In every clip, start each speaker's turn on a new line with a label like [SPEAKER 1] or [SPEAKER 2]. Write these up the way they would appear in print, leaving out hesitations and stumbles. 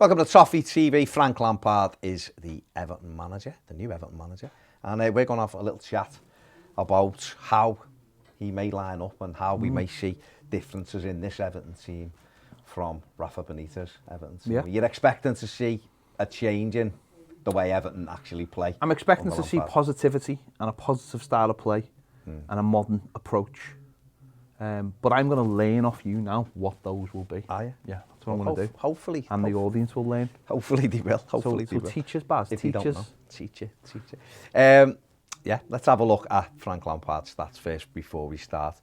[SPEAKER 1] Welcome to Toffee TV. Frank Lampard is the Everton manager, the new Everton manager. And we're going to have a little chat about how he may line up and how we may see differences in this Everton team from Rafa Benitez' Everton team.
[SPEAKER 2] Yeah.
[SPEAKER 1] You're expecting to see a change in the way Everton actually play.
[SPEAKER 2] I'm expecting to see positivity and a positive style of play and a modern approach. But I'm going to learn off you now what those will be.
[SPEAKER 1] Are you?
[SPEAKER 2] Yeah, that's what I'm going to do.
[SPEAKER 1] Hopefully.
[SPEAKER 2] And the audience will learn.
[SPEAKER 1] Hopefully they will. Hopefully they will.
[SPEAKER 2] Teach us, Baz.
[SPEAKER 1] If
[SPEAKER 2] Teach
[SPEAKER 1] you don't
[SPEAKER 2] us.
[SPEAKER 1] know, teach you. Yeah, let's have a look at Frank Lampard's stats first before we start.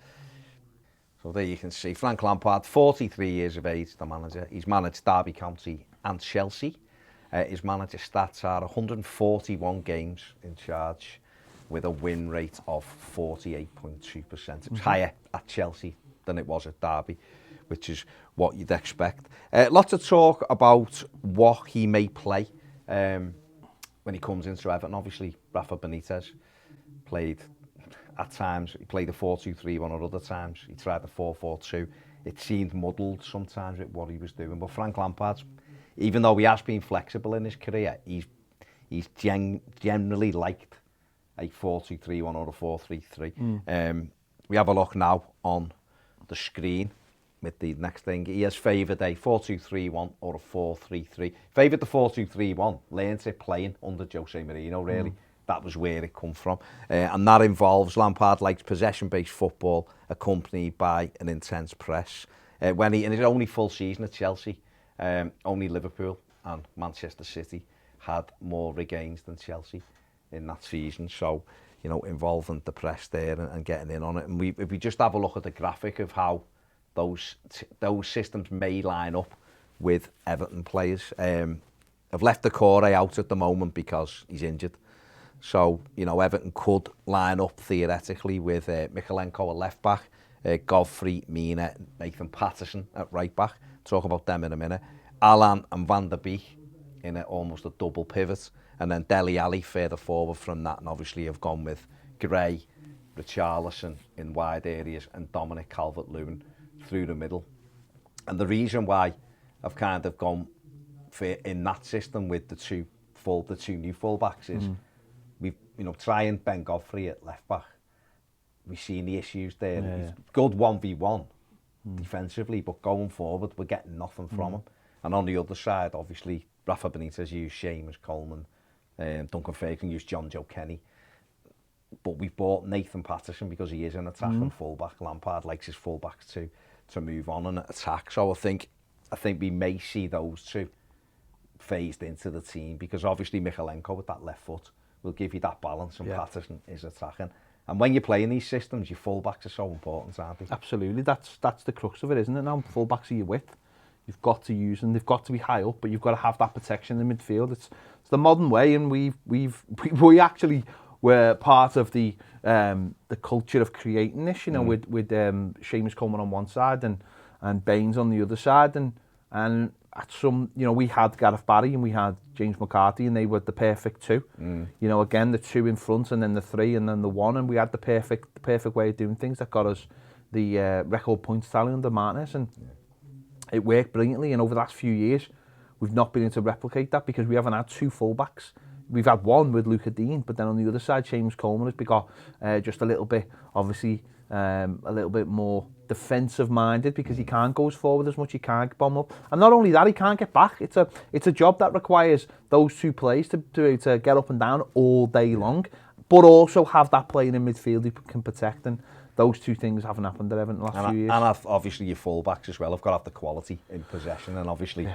[SPEAKER 1] So there you can see Frank Lampard, 43 years of age, the manager. He's managed Derby County and Chelsea. His manager stats are 141 games in charge with a win rate of 48.2%. It was higher at Chelsea than it was at Derby, which is what you'd expect. Lots of talk about what he may play when he comes into Everton. Obviously, Rafa Benitez played at times. He played a 4-2-3-1 at other times. He tried the 4-4-2. It seemed muddled sometimes with what he was doing. But Frank Lampard, even though he has been flexible in his career, he's generally liked a 4-2-3-1 or a 4-3-3. We have a look now on the screen with the next thing. He has favoured a 4-2-3-1 or a 4-3-3. Favoured the 4-2-3-1, learned it playing under Jose Mourinho, really. That was where it come from. And that involves Lampard likes possession-based football accompanied by an intense press. When he, in his only full season at Chelsea, only Liverpool and Manchester City had more regains than Chelsea in that season. So, you know, involving the press there and getting in on it. And if we just have a look at the graphic of how those systems may line up with Everton players. I've left the Corey out at the moment because he's injured. So, you know, Everton could line up theoretically with Mykolenko at left back, Godfrey, Mina, Nathan Patterson at right back. Talk about them in a minute. Alan and Van der Beek in almost a double pivot. And then Dele Alli further forward from that. And obviously have gone with Gray, Richarlison in wide areas and Dominic Calvert-Lewin through the middle. And the reason why I've kind of gone for in that system with the two new fullbacks is we've, you know, trying Ben Godfrey at left back. We've seen the issues there.
[SPEAKER 2] Yeah,
[SPEAKER 1] He's good 1v1 defensively, but going forward, we're getting nothing from him. And on the other side, obviously, Rafa Benitez used Seamus Coleman, Duncan Ferguson used John Joe Kenny. But we've bought Nathan Patterson because he is an attacking fullback. Lampard likes his fullbacks to move on and attack. So I think we may see those two phased into the team because obviously Mykolenko with that left foot will give you that balance and Patterson is attacking. And when you're playing these systems, your fullbacks are so important, aren't they?
[SPEAKER 2] Absolutely, that's the crux of it, isn't it? Now fullbacks are your width. You've got to use them. They've got to be high up, but you've got to have that protection in midfield. It's the modern way, and we actually were part of the culture of creating this. You know, with Seamus Coleman on one side and Baines on the other side, and at some, you know, we had Gareth Barry and we had James McCarthy, and they were the perfect two. You know, again the two in front, and then the three, and then the one, and we had the perfect way of doing things that got us the record points tally under Martinez, and it worked brilliantly. And over the last few years, we've not been able to replicate that because we haven't had two fullbacks. We've had one with Luca Dean, but then on the other side, Seamus Coleman has become just a little bit, obviously, a little bit more defensive-minded because he can't go as forward as much, he can't bomb up. And not only that, he can't get back. It's a job that requires those two players to get up and down all day long, but also have that playing in midfield who can protect. And those two things haven't happened at Everton the last few years.
[SPEAKER 1] And obviously your fullbacks as well have got to have the quality in possession, and obviously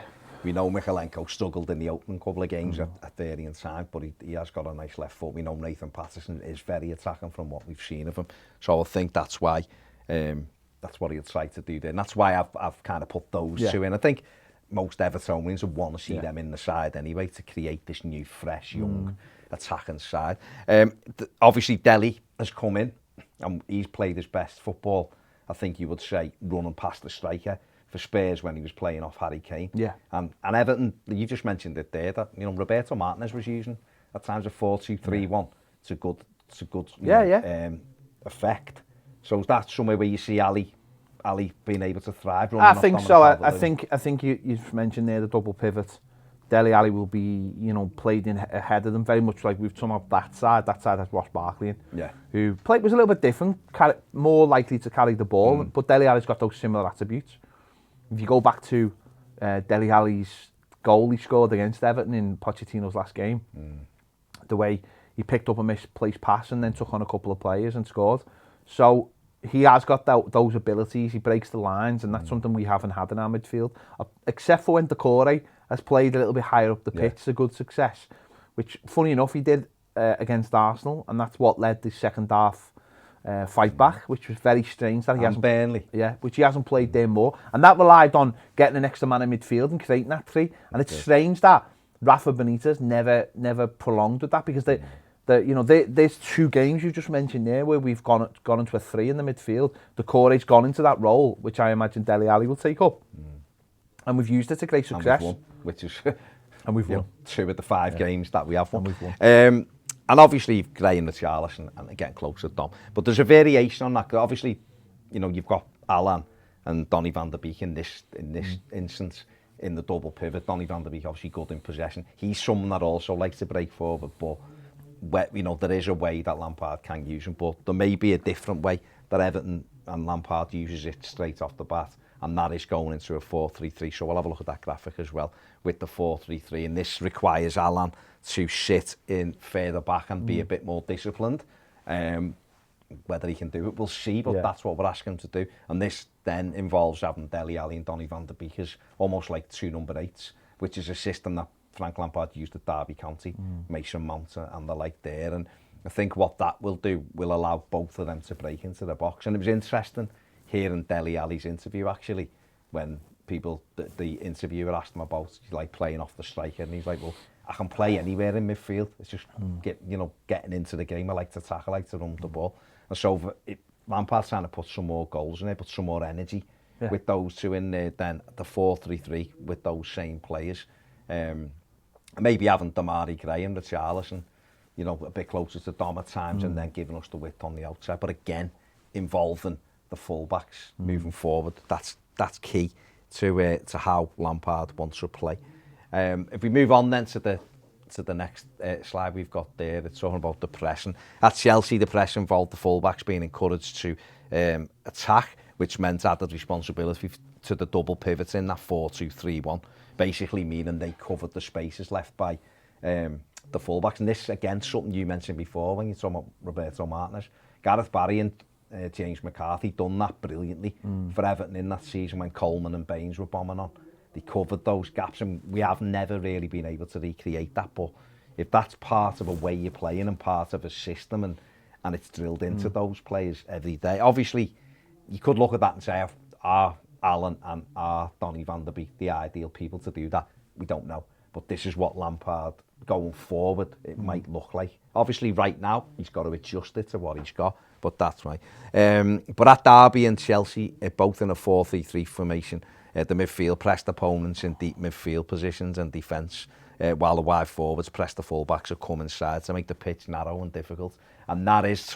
[SPEAKER 1] we know Mykolenko struggled in the opening couple of games at varying times, but he has got a nice left foot. We know Nathan Patterson is very attacking from what we've seen of him, so I think that's why that's what he'll try to do there, and that's why I've kind of put those two in. I think most Evertonians would want to see them in the side anyway to create this new, fresh, young attacking side. Obviously Dele has come in and he's played his best football, I think you would say, running past the striker for Spurs when he was playing off Harry Kane. Yeah. And Everton, you just mentioned it there, that, you know, Roberto Martinez was using at times a 4-2-3-1 to good effect. So is that somewhere where you see Ali being able to thrive?
[SPEAKER 2] I think so. I think you've mentioned there the double pivot. Dele Alli will be, played in ahead of them, very much like we've talked about that side. That side has Ross Barkley in, who was a little bit different, more likely to carry the ball, but Dele Alli's got those similar attributes. If you go back to Dele Alli's goal he scored against Everton in Pochettino's last game, the way he picked up a misplaced pass and then took on a couple of players and scored. So he has got those abilities. He breaks the lines, and that's something we haven't had in our midfield, except for when Decore has played a little bit higher up the pitch. It's a good success, which, funny enough, he did against Arsenal, and that's what led the second half fight back, which was very strange that he hasn't.
[SPEAKER 1] Burnley.
[SPEAKER 2] Yeah, which he hasn't played there more, and that relied on getting an extra man in midfield and creating that three. And it's strange that Rafa Benitez never prolonged with that, because there's 2 games you just mentioned there where we've gone into a 3 in the midfield. Decore's gone into that role, which I imagine Dele Alli will take up, and we've used it to great success.
[SPEAKER 1] And we've won, which is
[SPEAKER 2] and we've won
[SPEAKER 1] 2 of the 5 games that we have won.
[SPEAKER 2] And we've won.
[SPEAKER 1] And obviously you've Gray and Richarlison and getting closer to Dom, but there's a variation on that. Obviously, you've got Alan and Donny van der Beek in this instance in the double pivot. Donny van der Beek obviously good in possession. He's someone that also likes to break forward, but there is a way that Lampard can use him, but there may be a different way that Everton and Lampard uses it straight off the bat, and that is going into a 4-3-3. So we'll have a look at that graphic as well with the 4-3-3, and this requires Alan to sit in further back and be a bit more disciplined. Whether he can do it, we'll see, but that's what we're asking him to do. And this then involves having Dele Alli and Donny van der Beek as almost like 2 number 8s, which is a system that Frank Lampard used at Derby County, Mason Mount and the like there. And I think what that will do will allow both of them to break into the box. And it was interesting hearing Dele Alli's interview, actually, when the interviewer asked him about playing off the striker, and he's like, well, I can play anywhere in midfield. It's just getting into the game. I like to tackle, I like to run the ball. And so Lampard's trying to put some more goals in there, put some more energy with those 2 in there, then the 4-3-3 with those same players. Maybe having Damari Gray and Richarlison, a bit closer to Dom at times, and then giving us the width on the outside. But again, involving the fullbacks moving forward. That's key to how Lampard wants to play. If we move on then to the next slide we've got there, it's talking about the pressing. At Chelsea, the press involved the fullbacks being encouraged to attack, which meant added responsibility to the double pivots in that 4-2-3-1, basically meaning they covered the spaces left by the fullbacks. And this, again, something you mentioned before when you talking about Roberto Martinez. Gareth Barry and James McCarthy done that brilliantly for Everton in that season when Coleman and Baines were bombing on. They covered those gaps, and we have never really been able to recreate that. But if that's part of a way you're playing and part of a system, and it's drilled into those players every day, obviously you could look at that and say, are Alan and are Donny van der Beek the ideal people to do that? We don't know. But this is what Lampard, going forward, it might look like. Obviously, right now, he's got to adjust it to what he's got, but that's right. But at Derby and Chelsea, both in a 4-3-3 formation, the midfield pressed opponents in deep midfield positions and defence, while the wide forwards pressed the fullbacks or come inside to make the pitch narrow and difficult. And that is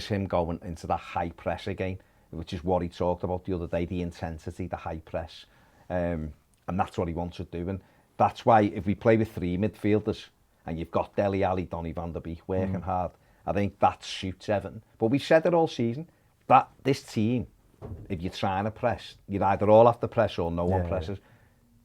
[SPEAKER 1] him going into that high press again, which is what he talked about the other day, the intensity, the high press. And that's what he wants to do. And that's why if we play with 3 midfielders and you've got Dele Alli, Donny van der Beek working hard, I think that suits Everton. But we've said it all season, that this team, if you're trying to press, you either all have to press or no one presses.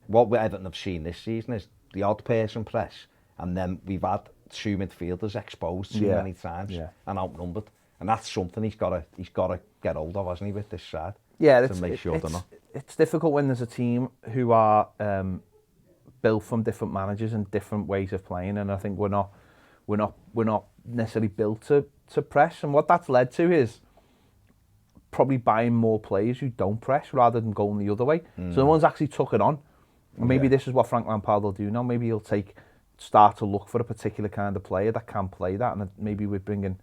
[SPEAKER 1] What we Everton have seen this season is the odd person press, and then we've had 2 midfielders exposed too many times and outnumbered. And that's something he's got to get hold of, hasn't he, with this side?
[SPEAKER 2] Yeah,
[SPEAKER 1] to make sure they're not.
[SPEAKER 2] It's difficult when there's a team who are built from different managers and different ways of playing, and I think we're not necessarily built to press. And what that's led to is probably buying more players who don't press rather than going the other way. So no one's actually took it on. And maybe this is what Frank Lampard will do now. Maybe he'll start to look for a particular kind of player that can play that, and maybe we're bringing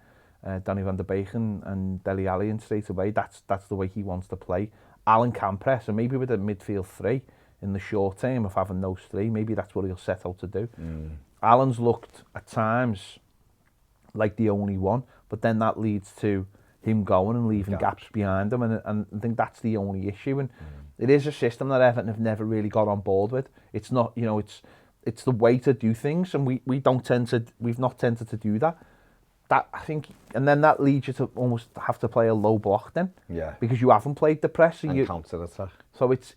[SPEAKER 2] Donny van der Beek and Dele Alli in straight away. That's the way he wants to play. Alan can press, and maybe with a midfield 3 in the short term of having those 3, maybe that's what he'll set out to do. Alan's looked at times like the only one, but then that leads to him going and leaving gaps behind him, and I think that's the only issue. And it is a system that Everton have never really got on board with. It's not, you know, it's the way to do things, and we've not tended to do that. That, I think, and then that leads you to almost have to play a low block then, because you haven't played the press, so
[SPEAKER 1] and counter attack.
[SPEAKER 2] So it's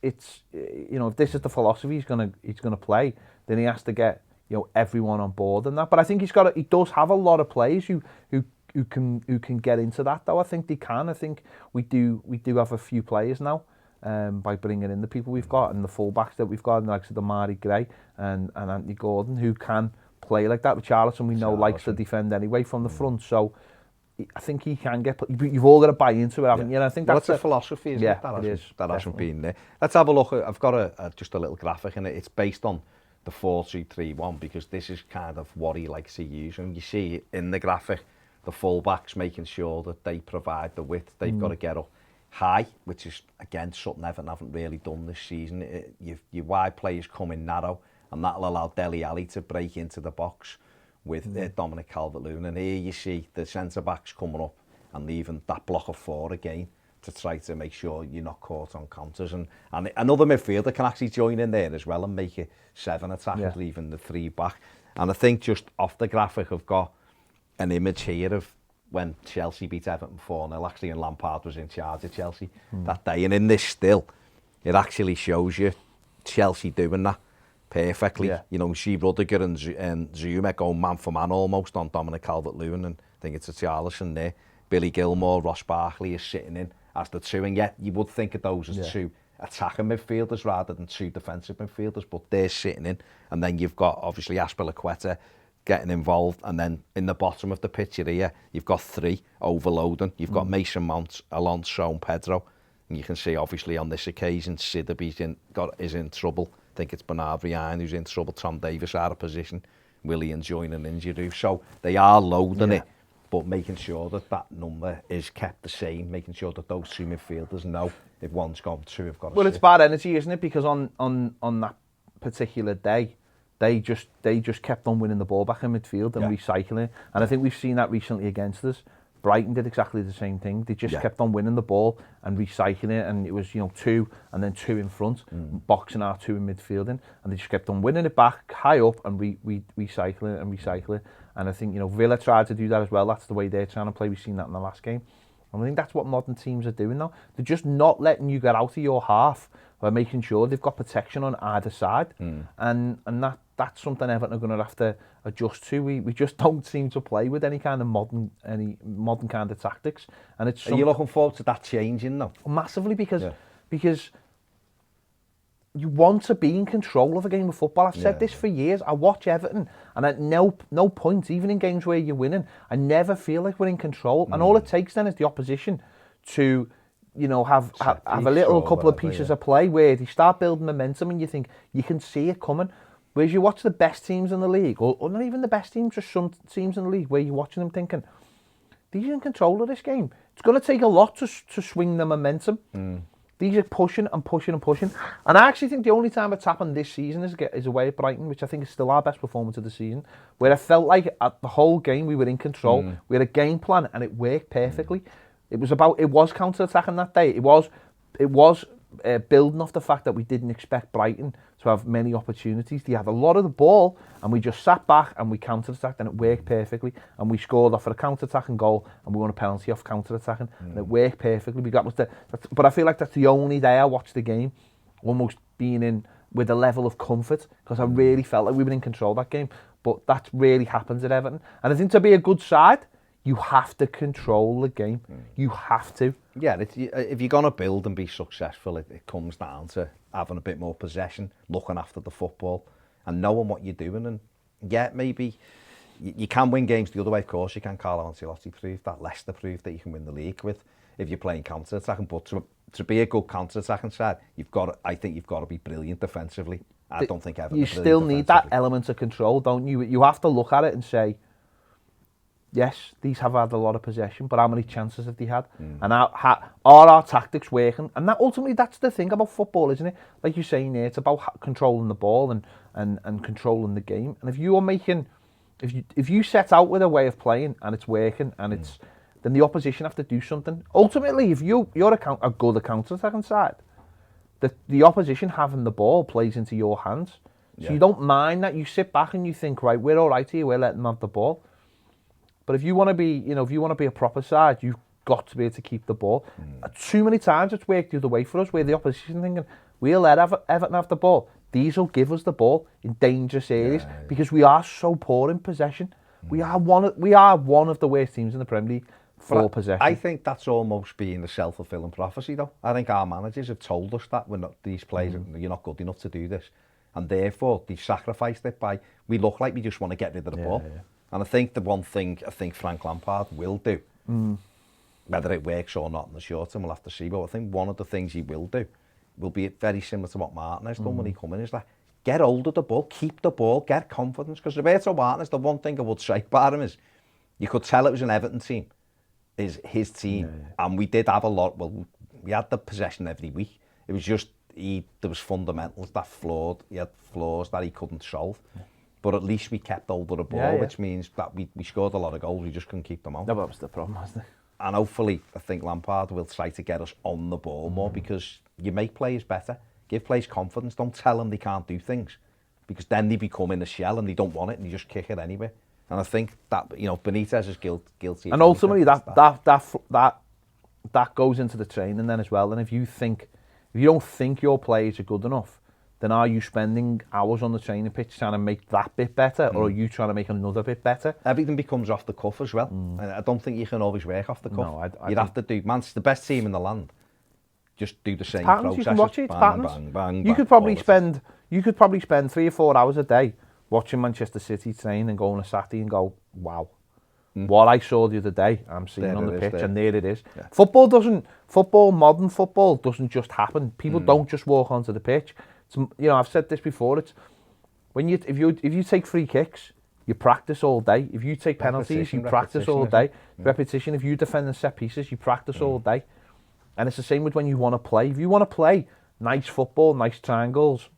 [SPEAKER 2] you know, if this is the philosophy he's gonna play, then he has to get, you know, everyone on board and that. But I think he does have a lot of players who can get into that, though. I think they can. I think we do have a few players now, by bringing in the people we've got and the fullbacks that we've got, and like the Mari Gray and Anthony Gordon, who can play like that. With Charlton, we know likes to defend anyway from the front, so I think he can get. You've all got to buy into it, haven't you? And I think that's
[SPEAKER 1] a philosophy, isn't it? That hasn't been there. Let's have a look. I've got just a little graphic in it. It's based on the 4-2-3-1, because this is kind of what he likes to use. And you see in the graphic, the fullbacks making sure that they provide the width. They've got to get up high, which is, again, something Everton haven't really done this season. Your wide players come in narrow, and that'll allow Dele to break into the box with Dominic Calvert-Lewin. And here you see the centre-backs coming up and leaving that block of 4 again to try to make sure you're not caught on counters. And another midfielder can actually join in there as well and make it 7 attackers, leaving the 3 back. And I think just off the graphic, I've got an image here of when Chelsea beat Everton 4-0, actually, and Lampard was in charge of Chelsea that day. And in this still, it actually shows you Chelsea doing that perfectly. You know, see Rudiger and Zuma going man for man almost on Dominic Calvert-Lewin, and I think it's a Charlison there. Billy Gilmore, Ross Barkley is sitting in as the 2, and yet you would think of those as 2 attacking midfielders rather than 2 defensive midfielders, but they're sitting in. And then you've got, obviously, Aspilicueta getting involved, and then in the bottom of the picture here, you've got 3 overloading. You've got Mason Mount, Alonso and Pedro, and you can see, obviously, on this occasion, Sidibe is in trouble. I think it's Bernard Ryan who's in trouble. Tom Davis out of position. Willian joining injury. So they are loading it, but making sure that number is kept the same, making sure that those 2 midfielders know if one's gone, 2 have got to sit.
[SPEAKER 2] It's bad energy, isn't it? Because on that particular day, they just kept on winning the ball back in midfield and recycling it. And I think we've seen that recently against us. Brighton did exactly the same thing. They just kept on winning the ball and recycling it, and it was, you know, 2 and then 2 in front, boxing our 2 in midfielding, and they just kept on winning it back high up and recycling it and recycling it. And I think, you know, Villa tried to do that as well. That's the way they're trying to play. We've seen that in the last game. And I think that's what modern teams are doing now. They're just not letting you get out of your half by making sure they've got protection on either side. And that's something Everton are going to have to adjust to. We just don't seem to play with any modern kind of tactics. And it's
[SPEAKER 1] Are you looking forward to that changing though?
[SPEAKER 2] Massively, because you want to be in control of a game of football. I've said this for years. I watch Everton, and at no point, even in games where you're winning, I never feel like we're in control. And all it takes then is the opposition to, you know, have a little couple of pieces of play where they start building momentum, and you think you can see it coming. Whereas you watch the best teams in the league, or not even the best teams, just some teams in the league, where you're watching them thinking, these are in control of this game. It's going to take a lot to swing the momentum. These are pushing and pushing and pushing. And I actually think the only time it's happened this season is away at Brighton, which I think is still our best performance of the season, where I felt like at the whole game we were in control. We had a game plan and it worked perfectly. It was counter-attacking that day. It was building off the fact that we didn't expect Brighton to have many opportunities. They had a lot of the ball, and we just sat back and we counter-attacked, and it worked perfectly. And we scored off a counter-attacking goal, and we won a penalty off counter-attacking, and it worked perfectly. But I feel like that's the only day I watched the game, almost being in with a level of comfort, because I really felt like we were in control of that game. But that really happens at Everton. And I think to be a good side, you have to control the game. You have to.
[SPEAKER 1] Yeah, if you're going to build and be successful, it comes down to having a bit more possession, looking after the football, and knowing what you're doing. And yeah, maybe you can win games the other way, of course. You can. Carlo Ancelotti proved that. Leicester proved that you can win the league with if you're playing counter-attacking. But to be a good counter-attacking side, I think you've got to be brilliant defensively. I don't think Everton.
[SPEAKER 2] You still need that element of control, don't you? You have to look at it and say, yes, these have had a lot of possession, but how many chances have they had? And are our tactics working? And that ultimately, that's the thing about football, isn't it? Like you're saying there, it's about controlling the ball and controlling the game. And if you set out with a way of playing and it's working and then the opposition have to do something. Ultimately, if you're a good counter-attacking side, the opposition having the ball plays into your hands. So you don't mind that. You sit back and you think, right, we're all right here, we're letting them have the ball. But if you want to be, if you want to be a proper side, you've got to be able to keep the ball. Too many times it's worked the other way for us, where the opposition thinking, we'll let Everton have the ball. These will give us the ball in dangerous areas because we are so poor in possession. We are one of the worst teams in the Premier League for possession.
[SPEAKER 1] I think that's almost being a self-fulfilling prophecy, though. I think our managers have told us that these players, you're not good enough to do this. And therefore, they've sacrificed it by, we look like we just want to get rid of the ball. Yeah. And I think the one thing Frank Lampard will do, whether it works or not in the short term, we'll have to see. But I think one of the things he will do will be very similar to what Martin has done when he come in, is that get hold of the ball, keep the ball, get confidence. Because Roberto Martinez, the one thing I would say about him is, you could tell it was an Everton team, is his team. And we did have a lot, we had the possession every week. It was just, there was fundamentals that flawed. He had flaws that he couldn't solve. But at least we kept hold of the ball, which means that we scored a lot of goals, we just couldn't keep them out.
[SPEAKER 2] No, that was the problem, wasn't it?
[SPEAKER 1] And hopefully, I think Lampard will try to get us on the ball more, because you make players better, give players confidence, don't tell them they can't do things, because then they become in a shell and they don't want it and they just kick it anyway. And I think that, Benitez is guilty. And
[SPEAKER 2] ultimately that goes into the training then as well. And if you don't think your players are good enough, then are you spending hours on the training pitch trying to make that bit better, or are you trying to make another bit better?
[SPEAKER 1] Everything becomes off the cuff as well. I don't think you can always work off the cuff.
[SPEAKER 2] No,
[SPEAKER 1] You'd have to do, man's the best team in the land. Just do the same
[SPEAKER 2] patterns,
[SPEAKER 1] processes.
[SPEAKER 2] you can watch it, it's
[SPEAKER 1] bang,
[SPEAKER 2] patterns.
[SPEAKER 1] bang, bang,
[SPEAKER 2] you could probably spend 3 or 4 hours a day watching Manchester City train and go on a Saturday and go, wow. What I saw the other day, I'm seeing on the pitch, and there it is. Yeah. Modern football doesn't just happen. People don't just walk onto the pitch. I've said this before. It's when if you take free kicks, you practice all day. If you take penalties, you practice all day. Repetition. If you defend the set pieces, you practice all day. And it's the same with when you want to play. If you want to play nice football, nice triangles,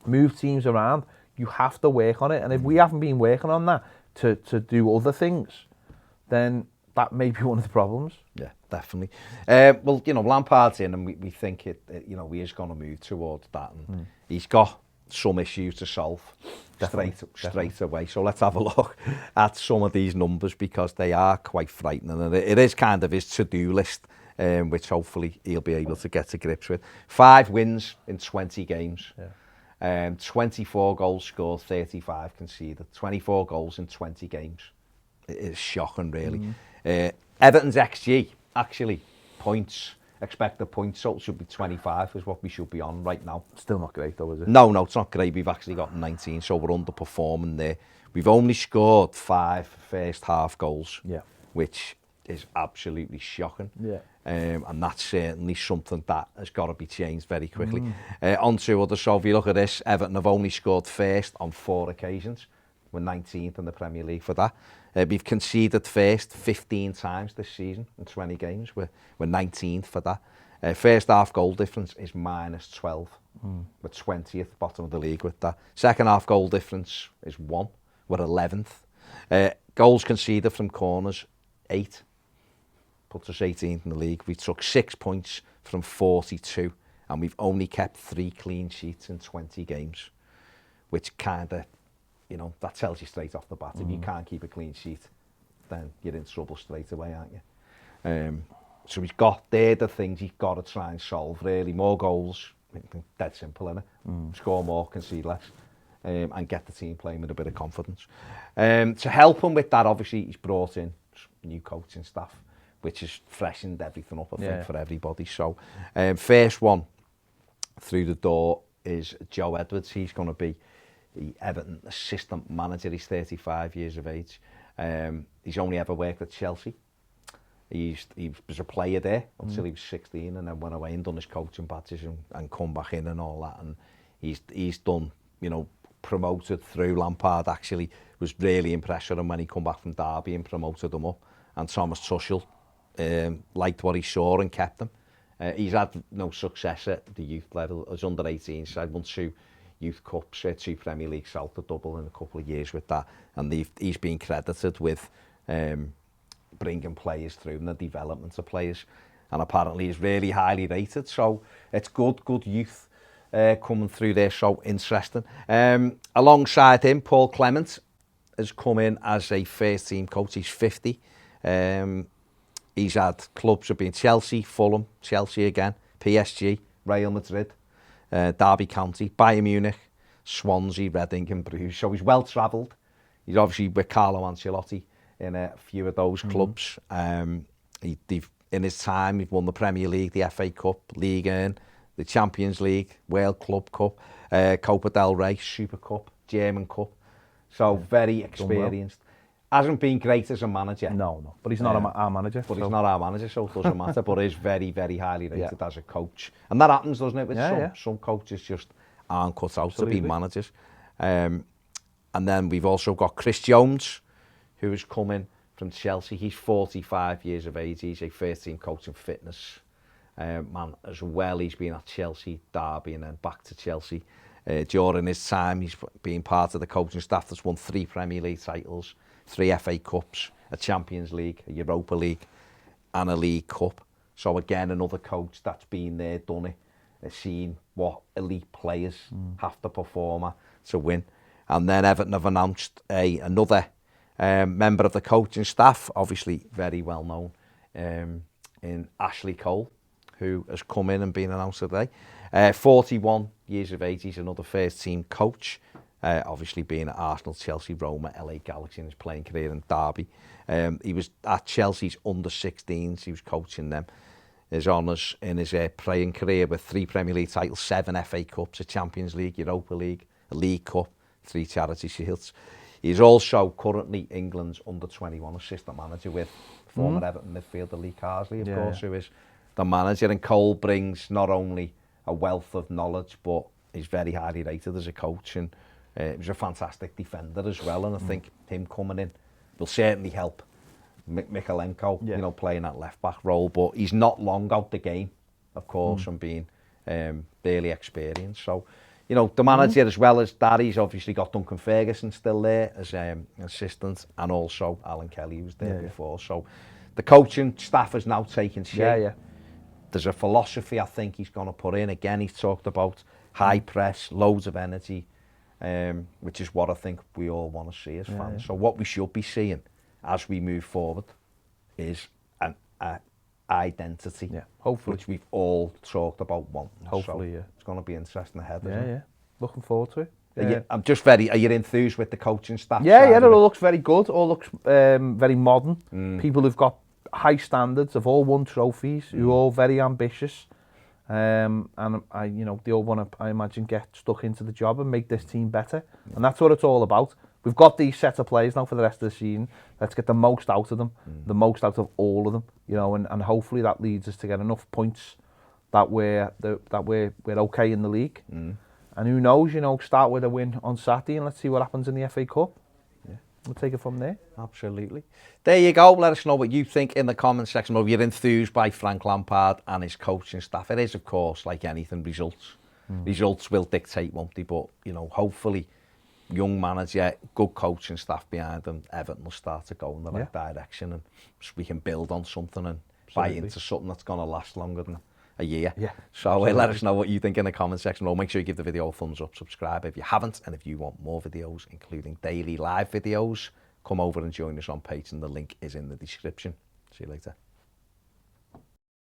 [SPEAKER 2] move teams around, you have to work on it. And if we haven't been working on that to do other things, then that may be one of the problems.
[SPEAKER 1] Yeah, definitely. Lampard's in, and we think he is going to move towards that. And he's got some issues to solve straight away. So let's have a look at some of these numbers, because they are quite frightening. And it is kind of his to-do list, which hopefully he'll be able to get to grips with. 5 wins in 20 games. Yeah. 24 goals scored, 35 conceded. 24 goals in 20 games. It is shocking, really. Everton's XG, actually, expected points total should be 25, is what we should be on right now.
[SPEAKER 2] Still not great though, is it?
[SPEAKER 1] No, it's not great. We've actually got 19, so we're underperforming there. We've only scored 5 first half goals, which is absolutely shocking. Yeah. And that's certainly something that has got to be changed very quickly. On to others. So if you look at this, Everton have only scored first on 4 occasions. We're 19th in the Premier League for that. We've conceded first 15 times this season in 20 games. We're 19th for that. First half goal difference is -12. We're 20th, bottom of the league with that. Second half goal difference is 1. We're 11th. Goals conceded from corners, 8. Puts us 18th in the league. We took 6 points from 42, and we've only kept 3 clean sheets in 20 games, which kind of, that tells you straight off the bat. If you can't keep a clean sheet, then you're in trouble straight away, aren't you? So they're the things he's got to try and solve, really. More goals, dead simple, isn't it? Score more, concede less, and get the team playing with a bit of confidence. To help him with that, obviously, he's brought in new coaching staff, which has freshened everything up, I think, for everybody. So, first one through the door is Joe Edwards. He's going to be the Everton assistant manager. He's 35 years of age. He's only ever worked at Chelsea. He was a player there until he was 16, and then went away and done his coaching badges and come back in and all that. And he's done, promoted through. Lampard actually was really impressed with him when he come back from Derby and promoted him up. And Thomas Tuchel liked what he saw and kept him. He's had no success at the youth level. As under 18 side, won 2 Youth Cups, 2 Premier League South, a double in a couple of years with that. And he's been credited with bringing players through and the development of players. And apparently he's really highly rated. So it's good youth coming through there. So interesting. Alongside him, Paul Clement has come in as a first team coach. He's 50. He's had clubs have been Chelsea, Fulham, Chelsea again, PSG, Real Madrid, Derby County, Bayern Munich, Swansea, Reading and Bruges. So he's well travelled. He's obviously with Carlo Ancelotti in a few of those clubs. In his time, he's won the Premier League, the FA Cup, League One, the Champions League, World Club Cup, Copa del Rey, Super Cup, German Cup. So very experienced. Hasn't been great as a manager.
[SPEAKER 2] No. But he's not our manager.
[SPEAKER 1] But he's not our manager, so it doesn't matter. But is very, very highly rated as a coach. And that happens, doesn't it? With some coaches just aren't cut out to be managers. And then we've also got Chris Jones, who has come in from Chelsea. He's 45 years of age. He's a first-team coach in fitness man as well. He's been at Chelsea, Derby, and then back to Chelsea. During his time, he's been part of the coaching staff that's won 3 Premier League titles, 3 FA Cups, a Champions League, a Europa League, and a League Cup. So again, another coach that's been there, done it, has seen what elite players have to perform at to win. And then Everton have announced another member of the coaching staff, obviously very well known, in Ashley Cole, who has come in and been announced today. 41 years of age, he's another first team coach, obviously being at Arsenal, Chelsea, Roma, LA Galaxy in his playing career in Derby. He was at Chelsea's under-16s, he was coaching them. His honours in his playing career with 3 Premier League titles, 7 FA Cups, a Champions League, Europa League, a League Cup, 3 Charity Shields. He's also currently England's under-21 assistant manager with former Everton midfielder Lee Carsley, of course, who is the manager. And Cole brings not only a wealth of knowledge, but he's very highly rated as a coach, and he was a fantastic defender as well. And I think him coming in will certainly help Mikalenko, you know, playing that left-back role. But he's not long out the game, of course, and being barely experienced. So, you know, the manager as well as that, he's obviously got Duncan Ferguson still there as assistant, and also Alan Kelly, who was there before. So the coaching staff is now taking shape. There's a philosophy I think he's going to put in. Again, he's talked about high press, loads of energy, which is what I think we all want to see as fans. So what we should be seeing as we move forward is an identity,
[SPEAKER 2] hopefully,
[SPEAKER 1] which we've all talked about wanting.
[SPEAKER 2] Hopefully,
[SPEAKER 1] so it's going to be interesting ahead. Isn't it?
[SPEAKER 2] Looking forward to it.
[SPEAKER 1] I'm just very. Are you enthused with the coaching staff?
[SPEAKER 2] It all looks very good. All looks very modern. People who've got high standards, have all won trophies, who are all very ambitious, and they all want to, I imagine, get stuck into the job and make this team better. And that's what it's all about. We've got these set of players now for the rest of the season. Let's get the most out of them, the most out of all of them, you know, and hopefully that leads us to get enough points that we're okay in the league. And who knows, you know, start with a win on Saturday and let's see what happens in the FA Cup. We'll take it from there.
[SPEAKER 1] Absolutely. There you go. Let us know what you think in the comment section. Whether you're enthused by Frank Lampard and his coaching staff. It is, of course, like anything, results. Results will dictate, won't they? But, you know, hopefully, young manager, good coaching staff behind them, Everton will start to go in the right direction, and we can build on something and buy into something that's going to last longer than a year. So let us know what you think in the comment section. Well, make sure you give the video a thumbs up, subscribe if you haven't, and if you want more videos, including daily live videos, come over and join us on Patreon. The link is in the description. See you later.